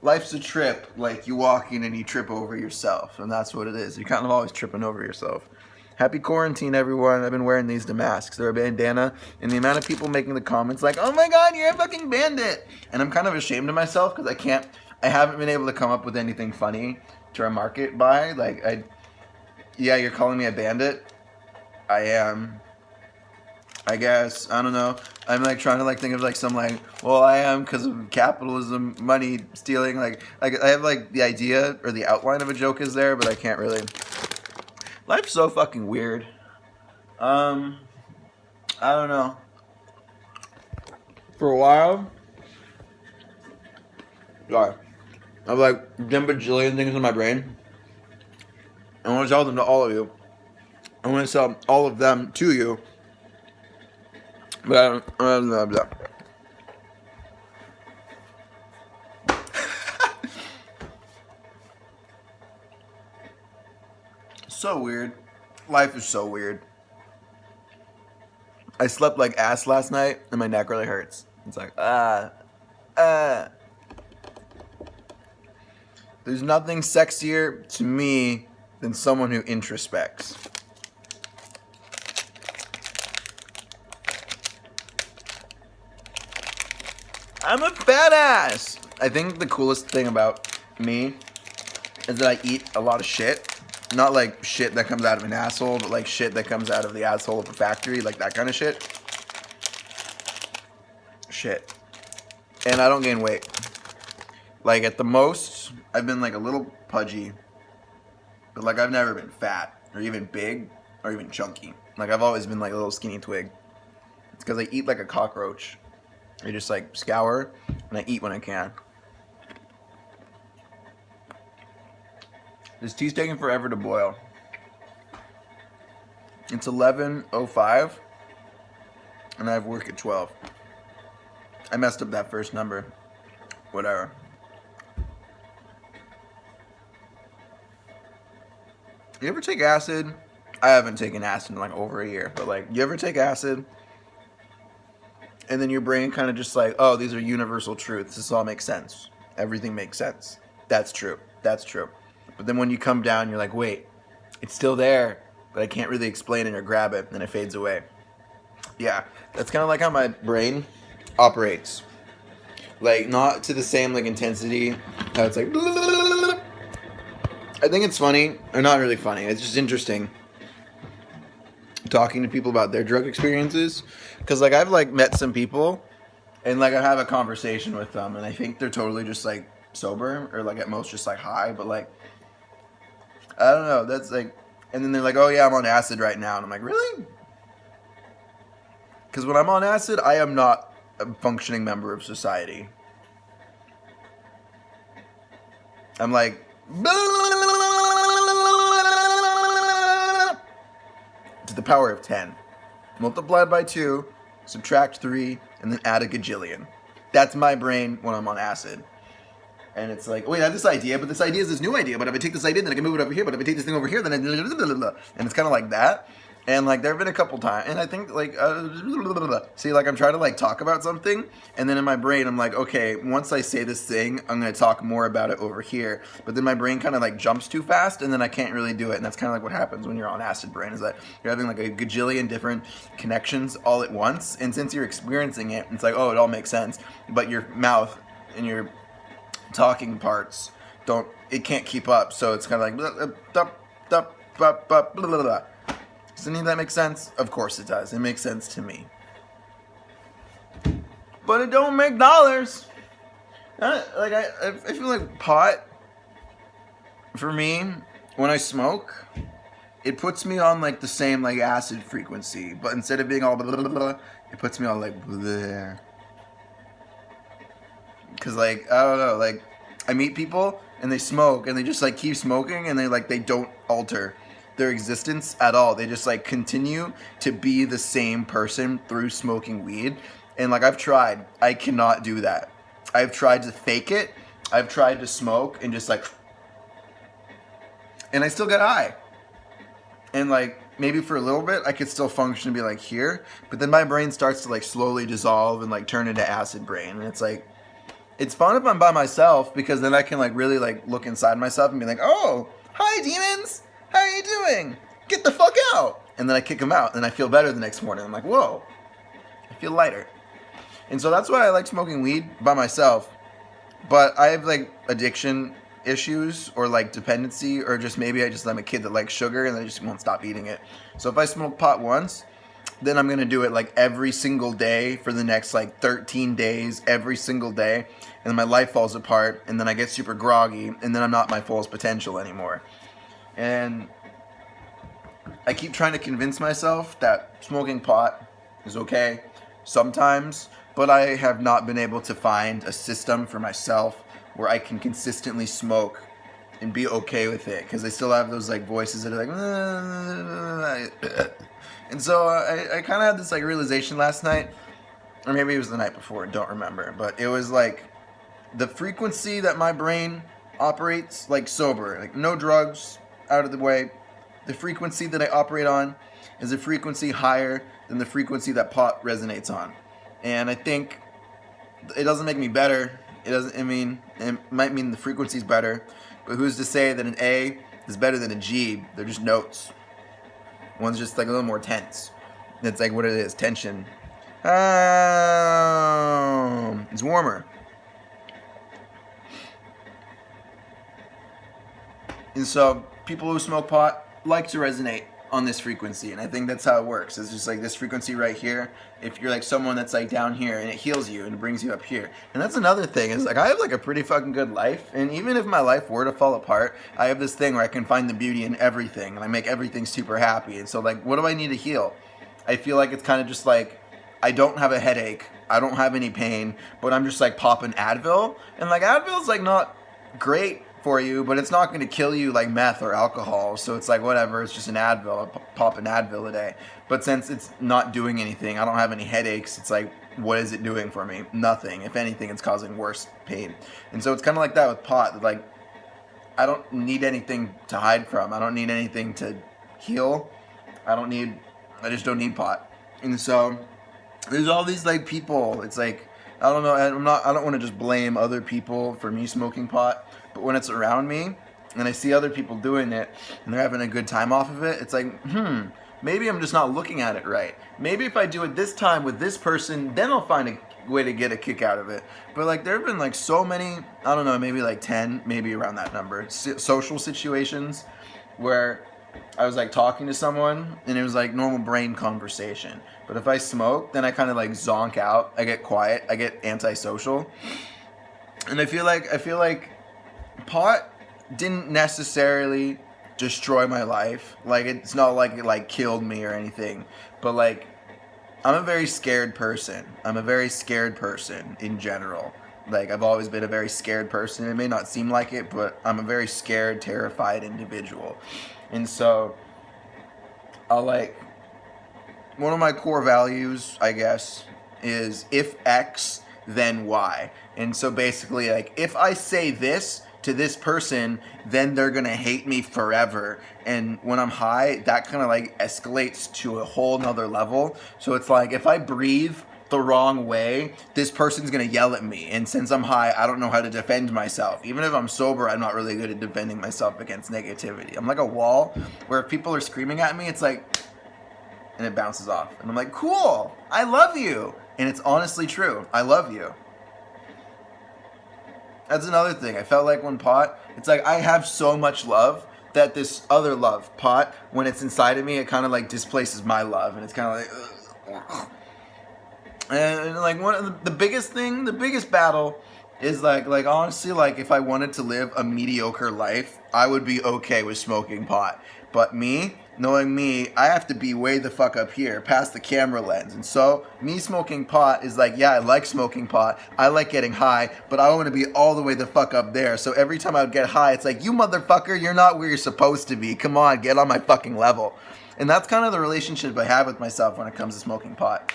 life's a trip. Like you walk in and you trip over yourself, and that's what it is. You're kind of always tripping over yourself. Happy quarantine, everyone. I've been wearing these masks. They're a bandana, and the amount of people making the comments like, "Oh my God, you're a fucking bandit," and I'm kind of ashamed of myself because I haven't been able to come up with anything funny to remark it by. Like, yeah, you're calling me a bandit. I am. I guess. I don't know. I'm like trying to like think of like some like, well, I am because of capitalism, money stealing. Like I have like the idea or the outline of a joke is there, but I can't really. Life's so fucking weird. I don't know. For a while, sorry, I have like 10 bajillion things in my brain. I want to tell them to all of you. I want to tell all of them to you. But I don't know. So weird. Life is so weird. I slept like ass last night and my neck really hurts. It's like, There's nothing sexier to me than someone who introspects. I'm a fat ass. I think the coolest thing about me is that I eat a lot of shit. Not like shit that comes out of an asshole, but like shit that comes out of the asshole of a factory, like that kind of shit. Shit. And I don't gain weight. Like at the most, I've been like a little pudgy. But like I've never been fat or even big or even chunky. Like I've always been like a little skinny twig. It's because I eat like a cockroach. I just like scour and I eat when I can. This tea's taking forever to boil. It's 11:05 and I have work at 12. I messed up that first number. Whatever. You ever take acid? I haven't taken acid in like over a year, but like, you ever take acid? And then your brain kind of just like, oh, these are universal truths. This all makes sense. Everything makes sense. That's true. That's true. But then when you come down, you're like, wait, it's still there, but I can't really explain it or grab it, and then it fades away. Yeah, that's kind of like how my brain operates. Like, not to the same like intensity. How it's like, I think it's funny, or not really funny. It's just interesting talking to people about their drug experiences, because like I've like met some people and like I have a conversation with them and I think they're totally just like sober or like at most just like high, but like I don't know, that's like, and then they're like, oh yeah, I'm on acid right now, and I'm like, really? Because when I'm on acid, I am not a functioning member of society. I'm like to the power of 10. Multiplied by 2, subtract 3, and then add a gajillion. That's my brain when I'm on acid. And it's like, wait, I have this idea, but this idea is this new idea. But if I take this idea, then I can move it over here. But if I take this thing over here, then and it's kind of like that. And like there have been a couple times, and I think like see, like I'm trying to like talk about something, and then in my brain I'm like, okay, once I say this thing, I'm gonna talk more about it over here. But then my brain kind of like jumps too fast, and then I can't really do it. And that's kind of like what happens when you're on acid brain, is that you're having like a gajillion different connections all at once. And since you're experiencing it, it's like, oh, it all makes sense. But your mouth and your talking parts it can't keep up. So it's kind of like Does any of that make sense? Of course it does. It makes sense to me. But it don't make dollars. I feel like pot, for me, when I smoke, it puts me on like the same like acid frequency. But instead of being all blah, blah, blah, it puts me on like blah. Cause like, I don't know, like I meet people and they smoke and they just like keep smoking and they don't alter their existence at all. They just like continue to be the same person through smoking weed. And like I've tried, I cannot do that. I've tried to fake it. I've tried to smoke and just like, and I still get high. And like maybe for a little bit I could still function and be like here, but then my brain starts to like slowly dissolve and like turn into acid brain. And it's like, it's fun if I'm by myself because then I can like really like look inside myself and be like, oh, hi demons, how are you doing? Get the fuck out. And then I kick them out and I feel better the next morning. I'm like, whoa, I feel lighter. And so that's why I like smoking weed by myself. But I have like addiction issues or like dependency, or just maybe I'm a kid that likes sugar and I just won't stop eating it. So if I smoke pot once, then I'm gonna do it like every single day for the next like 13 days, every single day, and then my life falls apart, and then I get super groggy, and then I'm not my fullest potential anymore. And I keep trying to convince myself that smoking pot is okay sometimes, but I have not been able to find a system for myself where I can consistently smoke and be okay with it, because I still have those like voices that are like and so I kind of had this like realization last night, or maybe it was the night before, don't remember, but it was like the frequency that my brain operates like sober, like no drugs out of the way, the frequency that I operate on is a frequency higher than the frequency that pot resonates on. And I think it doesn't make me better. It might mean the frequency's better, but who's to say that an A is better than a G? They're just notes. One's just like a little more tense. It's like what it is, tension. It's warmer. And so people who smoke pot like to resonate on this frequency, and I think that's how it works. It's just like this frequency right here. If you're like someone that's like down here, and it heals you and it brings you up here. And that's another thing, is like I have like a pretty fucking good life, and even if my life were to fall apart, I have this thing where I can find the beauty in everything, and I make everything super happy. And so like, what do I need to heal? I feel like it's kind of just like, I don't have a headache, I don't have any pain, but I'm just like popping Advil, and like Advil's like not great for you, but it's not going to kill you like meth or alcohol, so it's like whatever, it's just an Advil. I'll pop an Advil a day. But since it's not doing anything, I don't have any headaches, it's like, what is it doing for me? Nothing. If anything, it's causing worse pain. And so it's kind of like that with pot, like I don't need anything to hide from, I don't need anything to heal, I just don't need pot. And so there's all these like people, it's like, I don't know, I don't want to just blame other people for me smoking pot, but when it's around me and I see other people doing it and they're having a good time off of it, it's like, maybe I'm just not looking at it right. Maybe if I do it this time with this person, then I'll find a way to get a kick out of it. But like there have been like so many, I don't know, maybe like 10, maybe around that number, social situations where I was like talking to someone and it was like normal brain conversation. But if I smoke, then I kind of like zonk out, I get quiet, I get antisocial. And I feel like pot didn't necessarily destroy my life. Like it's not like it like killed me or anything. But like I'm a very scared person. I'm a very scared person in general. Like I've always been a very scared person. It may not seem like it, but I'm a very scared, terrified individual. And so I'll like, one of my core values, I guess, is if X, then Y. And so basically like if I say this to this person, then they're gonna hate me forever. And when I'm high, that kind of like escalates to a whole nother level. So it's like if I breathe the wrong way, this person's gonna yell at me, and since I'm high, I don't know how to defend myself. Even if I'm sober, I'm not really good at defending myself against negativity. I'm like a wall where if people are screaming at me, it's like, and it bounces off, and I'm like, cool, I love you. And it's honestly true, I love you. That's another thing. I felt like when pot, it's like I have so much love that this other love, pot, when it's inside of me, it kind of like displaces my love, and it's kind of like, ugh. And like one of the biggest battle is like honestly, like if I wanted to live a mediocre life, I would be okay with smoking pot. But me, knowing me, I have to be way the fuck up here, past the camera lens. And so me smoking pot is like, yeah, I like smoking pot, I like getting high, but I want to be all the way the fuck up there. So every time I would get high, it's like, you motherfucker, you're not where you're supposed to be. Come on, get on my fucking level. And that's kind of the relationship I have with myself when it comes to smoking pot.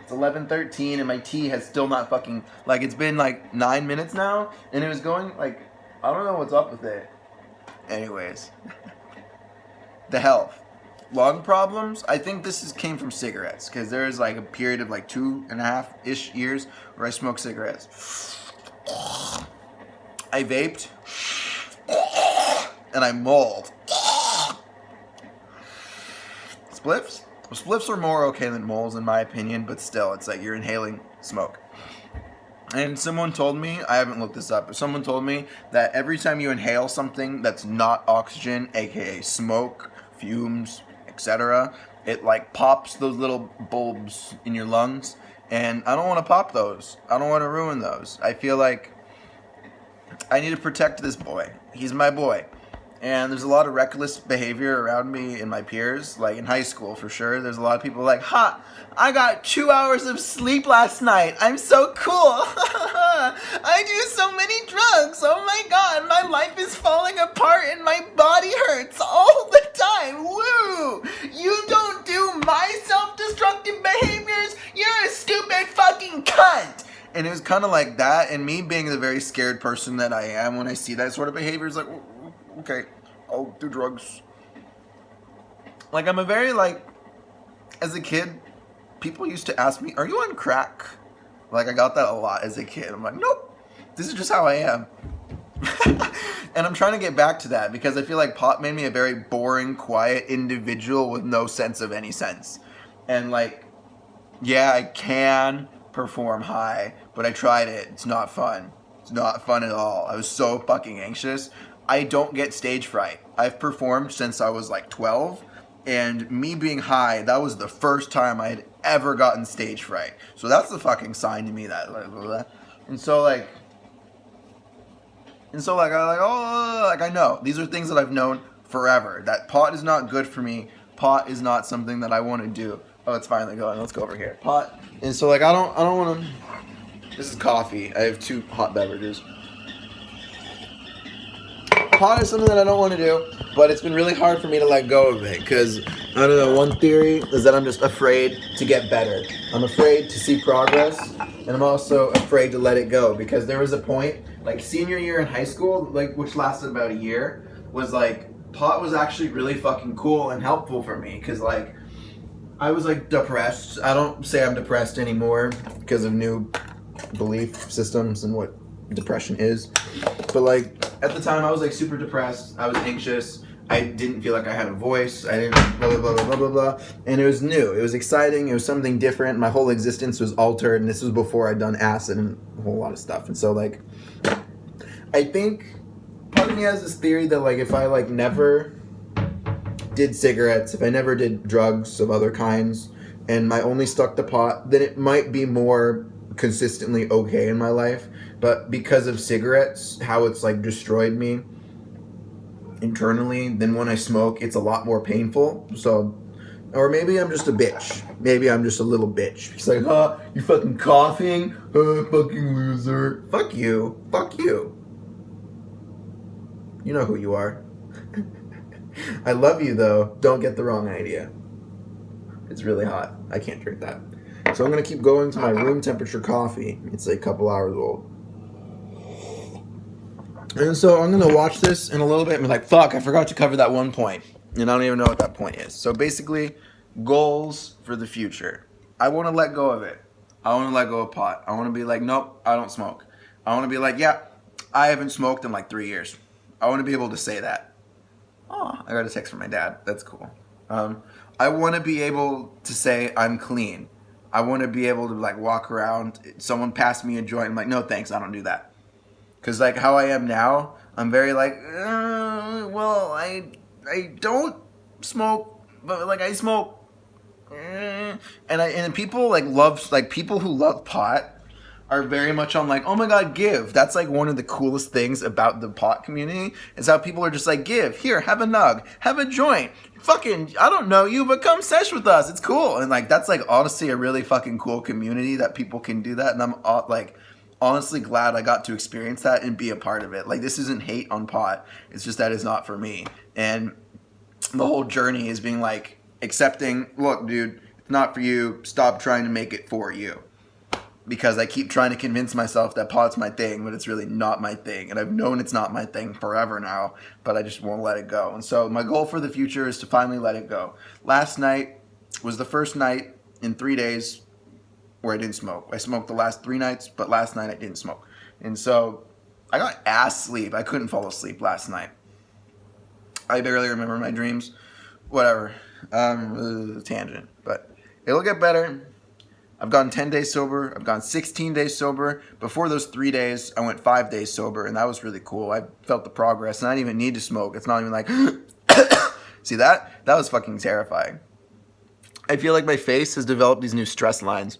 It's 11:13 and my tea has still not fucking, like it's been like 9 minutes now and it was going like, I don't know what's up with it. Anyways, the health. Lung problems, I think this came from cigarettes, because there is like a period of like 2.5-ish years where I smoked cigarettes. I vaped, and I mauled. Spliffs? Well, spliffs are more okay than moles in my opinion, but still, it's like you're inhaling smoke. And someone told me, I haven't looked this up, but someone told me that every time you inhale something that's not oxygen, aka smoke, fumes, etc., it like pops those little bulbs in your lungs. And I don't want to pop those. I don't want to ruin those. I feel like I need to protect this boy. He's my boy. And there's a lot of reckless behavior around me and my peers, like in high school for sure. There's a lot of people like, ha, I got 2 hours of sleep last night. I'm so cool. I do so many drugs. Oh my God, my life is falling apart and my body hurts all the time. Woo! You don't do my self-destructive behaviors. You're a stupid fucking cunt. And it was kind of like that. And me being the very scared person that I am when I see that sort of behavior is like, okay, I'll do drugs. Like, I'm a very, like, as a kid, people used to ask me, are you on crack? Like, I got that a lot as a kid. I'm like, nope, this is just how I am. And I'm trying to get back to that because I feel like pot made me a very boring, quiet individual with no sense of any sense. And, like, yeah, I can perform high, but I tried it. It's not fun. It's not fun at all. I was so fucking anxious. I don't get stage fright. I've performed since I was like 12, and me being high, that was the first time I had ever gotten stage fright. So that's the fucking sign to me that, I know these are things that I've known forever. That pot is not good for me. Pot is not something that I want to do. Oh, it's finally going. Let's go over here. Pot. And so like I don't want to. This is coffee. I have 2 hot beverages. Pot is something that I don't want to do, but it's been really hard for me to let go of it because, I don't know, one theory is that I'm just afraid to get better. I'm afraid to see progress, and I'm also afraid to let it go because there was a point, like senior year in high school, like which lasted about a year, was like, pot was actually really fucking cool and helpful for me because like, I was like depressed. I don't say I'm depressed anymore because of new belief systems and what depression is, but like at the time I was like super depressed. I was anxious. I didn't feel like I had a voice. I didn't blah blah blah blah blah blah, and it was new. It was exciting. It was something different. My whole existence was altered, and this was before I'd done acid and a whole lot of stuff. And so like, I think part of me has this theory that like if I like never did cigarettes, if I never did drugs of other kinds, and I only stuck to pot, then it might be more consistently okay in my life. But because of cigarettes, how it's like destroyed me internally, then when I smoke, it's a lot more painful. So, or maybe I'm just a bitch. Maybe I'm just a little bitch. It's like, you fucking coughing? Fucking loser. Fuck you. Fuck you. You know who you are. I love you though. Don't get the wrong idea. It's really hot. I can't drink that. So I'm going to keep going to my room temperature coffee. It's like a couple hours old. And so I'm going to watch this in a little bit and be like, fuck, I forgot to cover that one point. And I don't even know what that point is. So basically, goals for the future. I want to let go of it. I want to let go of pot. I want to be like, nope, I don't smoke. I want to be like, yeah, I haven't smoked in like 3 years. I want to be able to say that. Oh, I got a text from my dad. That's cool. I want to be able to say I'm clean. I want to be able to like walk around. Someone passed me a joint. I'm like, no, thanks. I don't do that. Because like how I am now, I'm very like, well, I don't smoke, but like I smoke. And people like love, like people who love pot are very much on like, oh my God, give. That's like one of the coolest things about the pot community is how people are just like, give, here, have a nug, have a joint. Fucking, I don't know you, but come sesh with us. It's cool. And like, that's like honestly a really fucking cool community that people can do that. And I'm like, honestly glad I got to experience that and be a part of it. Like, this isn't hate on pot. It's just that it's not for me. And the whole journey is being like, accepting, look, dude, it's not for you. Stop trying to make it for you. Because I keep trying to convince myself that pot's my thing, but it's really not my thing. And I've known it's not my thing forever now, but I just won't let it go. And so my goal for the future is to finally let it go. Last night was the first night in 3 days where I didn't smoke. I smoked the last 3 nights, but last night I didn't smoke. And so I got ass sleep. I couldn't fall asleep last night. I barely remember my dreams. Whatever. Tangent. But it'll get better. I've gone 10 days sober. I've gone 16 days sober. Before those 3 days, I went 5 days sober, and that was really cool. I felt the progress, and I didn't even need to smoke. It's not even like, see that? That was fucking terrifying. I feel like my face has developed these new stress lines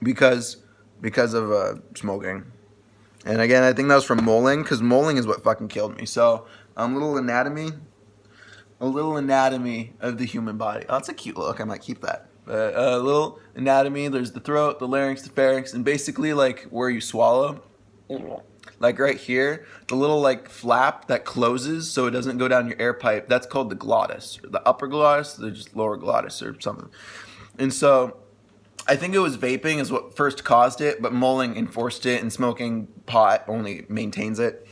because of smoking. And again, I think that was from moling, because moling is what fucking killed me. So, a little anatomy of the human body. Oh, that's a cute look. I might keep that. A little anatomy. There's the throat, the larynx, the pharynx, and basically like where you swallow. Like right here, the little like flap that closes so it doesn't go down your air pipe. That's called the glottis, the upper glottis, the just lower glottis or something. And so I think it was vaping is what first caused it, but moling enforced it, and smoking pot only maintains it.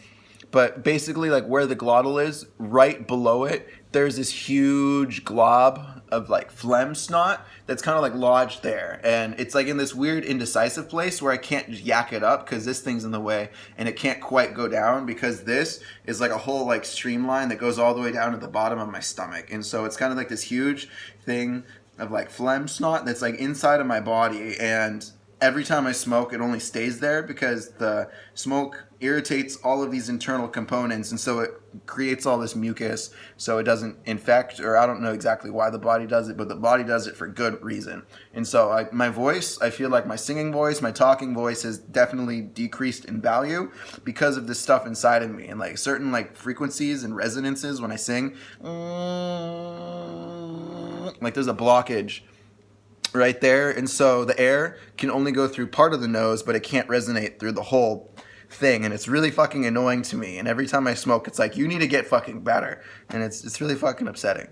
But basically, like where the glottal is, right below it, there's this huge glob of like phlegm snot that's kind of like lodged there. And it's like in this weird indecisive place where I can't just yak it up because this thing's in the way, and it can't quite go down because this is like a whole like streamline that goes all the way down to the bottom of my stomach. And so it's kind of like this huge thing of like phlegm snot that's like inside of my body, and every time I smoke it only stays there because the smoke irritates all of these internal components, and so it creates all this mucus so it doesn't infect, or I don't know exactly why the body does it, but the body does it for good reason. And so my voice, I feel like my singing voice, my talking voice has definitely decreased in value because of this stuff inside of me, and like certain like frequencies and resonances when I sing, like there's a blockage right there, and so the air can only go through part of the nose, but it can't resonate through the whole thing, and it's really fucking annoying to me. And every time I smoke, it's like, you need to get fucking better, and it's really fucking upsetting.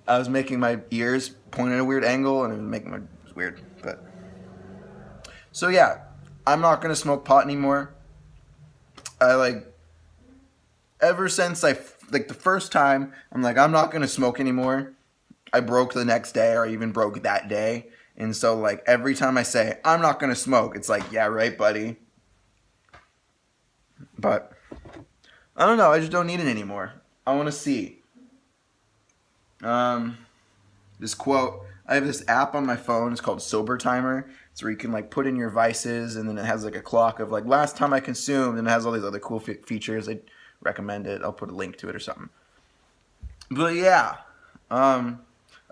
I was making my ears point at a weird angle, and it was weird. But so yeah, I'm not gonna smoke pot anymore. I like ever since the first time I'm like, I'm not gonna smoke anymore, I broke the next day, or even broke that day. And so, like, every time I say, I'm not going to smoke, it's like, yeah, right, buddy. But, I don't know, I just don't need it anymore. I want to see. This quote, I have this app on my phone, it's called Sober Timer. It's where you can, like, put in your vices, and then it has, like, a clock of, like, last time I consumed, and it has all these other cool features. I'd recommend it. I'll put a link to it or something. But, yeah.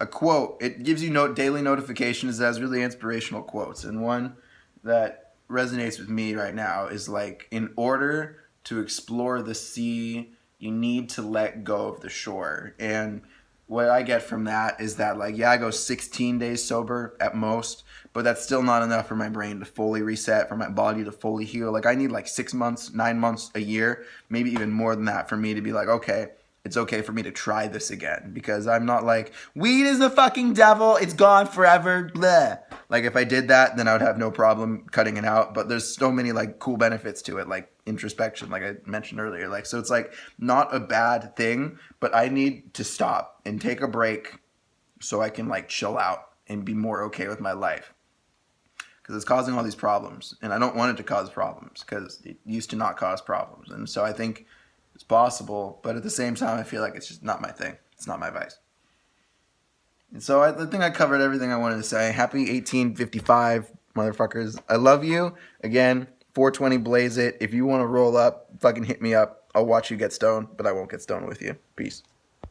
A quote, it gives you daily notifications that has really inspirational quotes. And one that resonates with me right now is like, in order to explore the sea, you need to let go of the shore. And what I get from that is that, like, yeah, I go 16 days sober at most, but that's still not enough for my brain to fully reset, for my body to fully heal. Like, I need like 6 months, 9 months, a year, maybe even more than that for me to be like, okay, it's okay for me to try this again, because I'm not like, weed is the fucking devil, it's gone forever, bleh. Like, if I did that, then I would have no problem cutting it out, but there's so many, like, cool benefits to it, like introspection, like I mentioned earlier. Like, so it's, like, not a bad thing, but I need to stop and take a break so I can, like, chill out and be more okay with my life, because it's causing all these problems, and I don't want it to cause problems, because it used to not cause problems. And so I think it's possible, but at the same time, I feel like it's just not my thing. It's not my vice. And so I think I covered everything I wanted to say. Happy 1855, motherfuckers. I love you. Again, 420 blaze it. If you want to roll up, fucking hit me up. I'll watch you get stoned, but I won't get stoned with you. Peace.